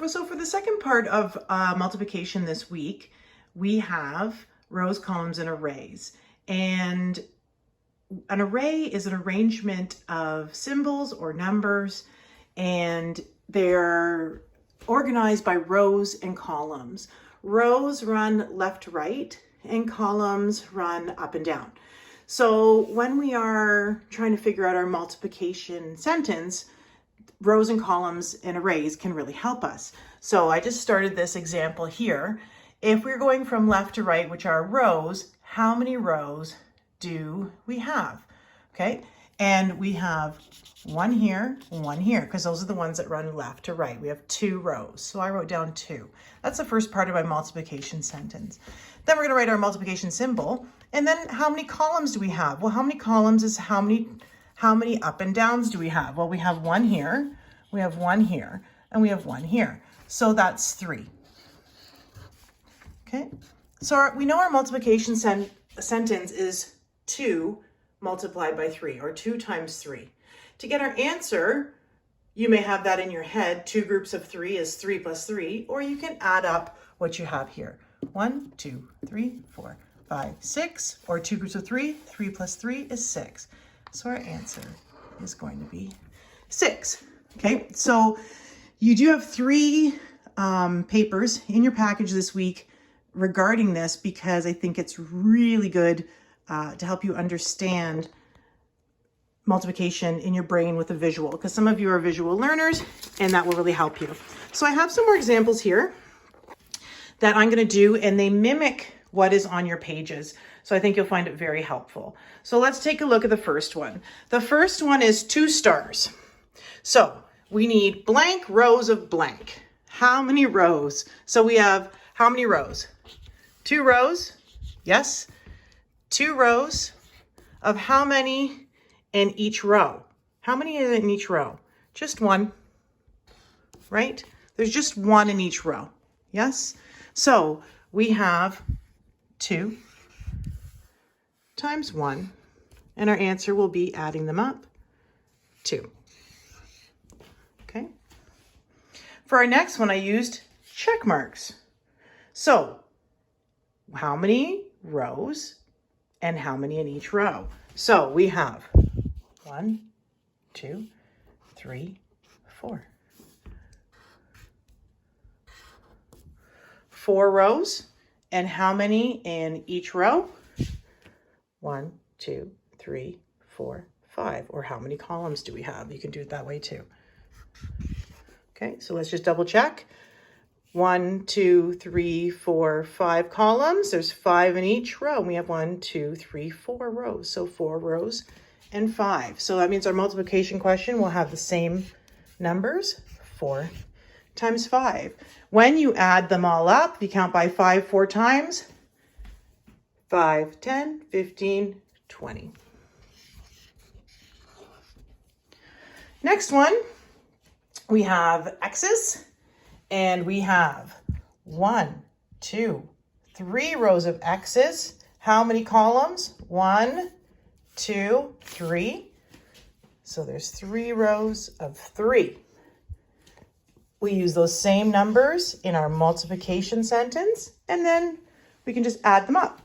So for the second part of multiplication this week, we have rows, columns, and arrays. And an array is an arrangement of symbols or numbers, and they're organized by rows and columns. Rows run left to right, and columns run up and down. So when we are trying to figure out our multiplication sentence, rows and columns and arrays can really help us. So I just started this example here. If we're going from left to right, which are rows, how many rows do we have? Okay, and we have one here, because those are the ones that run left to right. We have 2 rows. So I wrote down 2. That's the first part of my multiplication sentence. Then we're going to write our multiplication symbol. And then how many columns do we have? Well, how many columns is how many up and downs do we have? Well, we have 1 here, we have 1 here, and we have 1 here. So that's 3. Okay, so we know our multiplication sentence is 2 multiplied by 3, or 2 times 3. To get our answer, you may have that in your head. 2 groups of 3 is 3 plus 3, or you can add up what you have here. 1, 2, 3, 4, 5, 6, or 2 groups of 3. 3 plus 3 is 6. So our answer is going to be 6. Okay, so you do have 3 papers in your package this week regarding this, because I think it's really good to help you understand multiplication in your brain with a visual, because some of you are visual learners and that will really help you. So I have some more examples here that I'm going to do, and they mimic what is on your pages. So I think you'll find it very helpful. So let's take a look at the first one. The first one is 2 stars. So we need blank rows of blank. How many rows? So we have how many rows? 2 rows. Yes. 2 rows of how many in each row? How many is in each row? Just 1, right? There's just 1 in each row. Yes. So we have 2 times 1, and our answer will be, adding them up, 2. Okay. For our next one, I used check marks. So how many rows and how many in each row? So we have 1, 2, 3, 4. 4 rows, and how many in each row? 1, 2, 3, 4, 5. Or how many columns do we have? You can do it that way too. Okay, so let's just double check. 1, 2, 3, 4, 5 columns. There's 5 in each row. We have 1, 2, 3, 4 rows. So 4 rows and 5. So that means our multiplication question will have the same numbers, 4 times 5. When you add them all up, you count by 5 4 times. 5, 10, 15, 20. Next one, we have X's, and we have 1, 2, 3 rows of X's. How many columns? 1, 2, 3. So there's 3 rows of 3. We use those same numbers in our multiplication sentence, and then we can just add them up.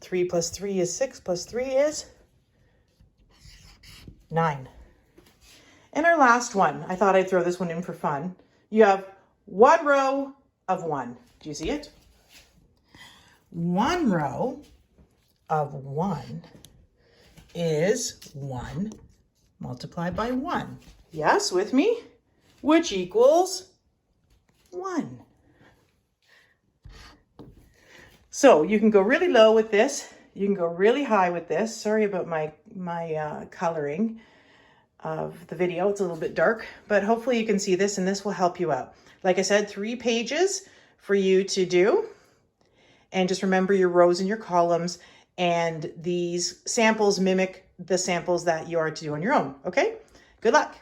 3 plus 3 is 6, plus 3 is 9. And our last one, I thought I'd throw this one in for fun. You have 1 row of 1. Do you see it? 1 row of 1 is 1 multiplied by 1. Yes, with me? Which equals 1. So you can go really low with this. You can go really high with this. Sorry about my coloring of the video. It's a little bit dark, but hopefully you can see this, and this will help you out. Like I said, 3 pages for you to do. And just remember your rows and your columns, and these samples mimic the samples that you are to do on your own. Okay? Good luck.